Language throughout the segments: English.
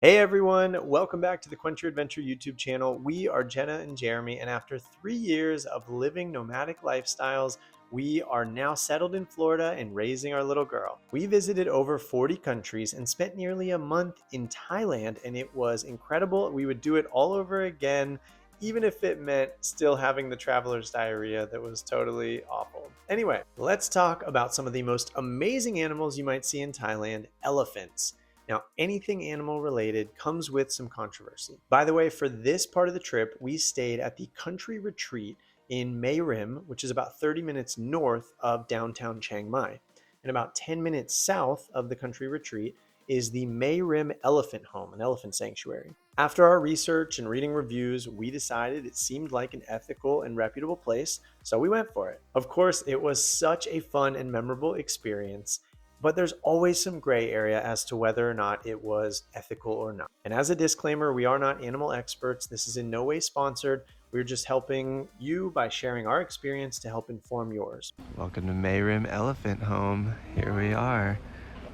Hey everyone, welcome back to the Quench Your Adventure YouTube channel. We are Jenna and Jeremy, and after 3 years of living nomadic lifestyles, we are now settled in Florida and raising our little girl. We visited over 40 countries and spent nearly a month in Thailand, and it was incredible. We would do it all over again, even if it meant still having the traveler's diarrhea that was totally awful. Anyway, let's talk about some of the most amazing animals you might see in Thailand, elephants. Now, anything animal related comes with some controversy. By the way, for this part of the trip, we stayed at the country retreat in Mae Rim, which is about 30 minutes north of downtown Chiang Mai. And about 10 minutes south of the country retreat is the Mae Rim Elephant Home, an elephant sanctuary. After our research and reading reviews, we decided it seemed like an ethical and reputable place, so we went for it. Of course, it was such a fun and memorable experience, but there's always some gray area as to whether or not it was ethical or not. And as a disclaimer, we are not animal experts. This is in no way sponsored. We're just helping you by sharing our experience to help inform yours. Welcome to Mae Rim Elephant Home. Here we are.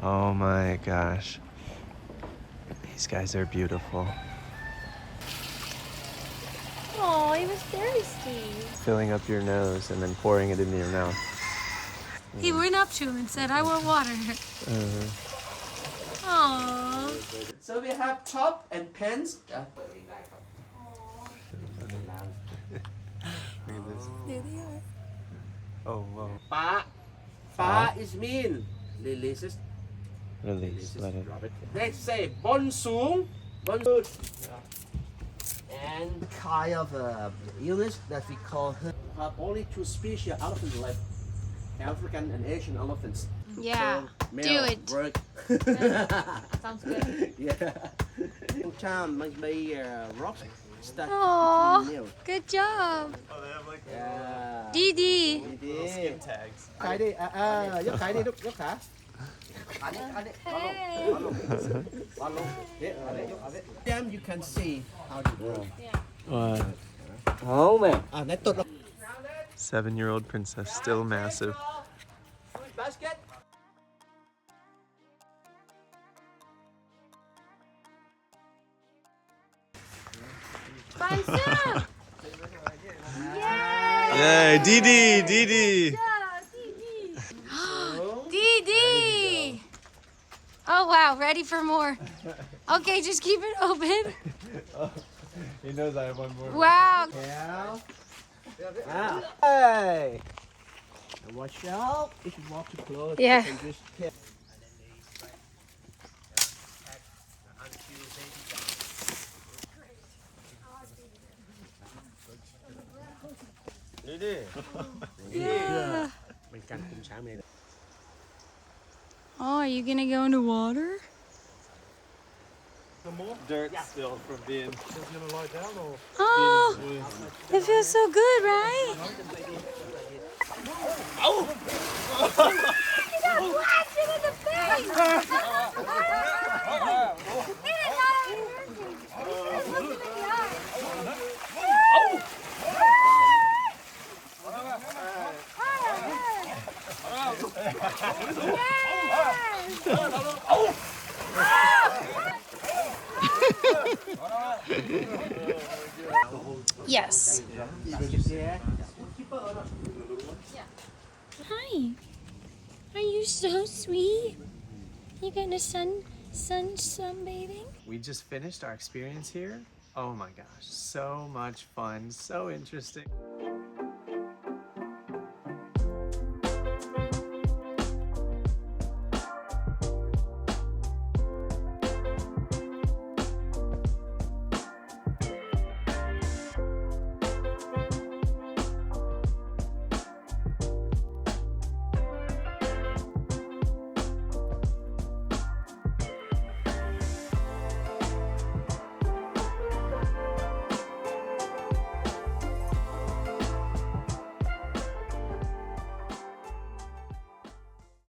Oh my gosh. These guys are beautiful. Oh, he was thirsty. Filling up your nose and then pouring it into your mouth. He went up to him and said, I want water. Aww. So we have top and pants. There they are. Oh, wow. Pa is mean. Releases. Release. Let it. Let's say bon soong, bon good. And kind of illness that we call have only two species of elephant left. African and Asian elephants. Yeah, So, male do it. Work. Sounds good. Yeah. Time must be rocks stuck Aww, between nails. good job. Oh, they have like Yeah. Dee little skin tags. ขายดิยกขายดิยกขาขาดิขาดิวางลงThem you can see how they grow. What? Oh man. ไหนตด 7-year-old princess, still massive. Basket. Yay, Dee. Dee. Oh wow, ready for more. Okay, just keep it open. He knows I have one more. Wow. Yeah. Hey. And watch out if you walk too close. Yeah. You can just tip. Yeah. Oh, are you gonna go into water? Dirt still from being. Oh, it feels so good, right? Oh! Blast it in the face! Yes. Hi. Are you so sweet? You going to sunbathing? We just finished our experience here. Oh my gosh, so much fun, so interesting.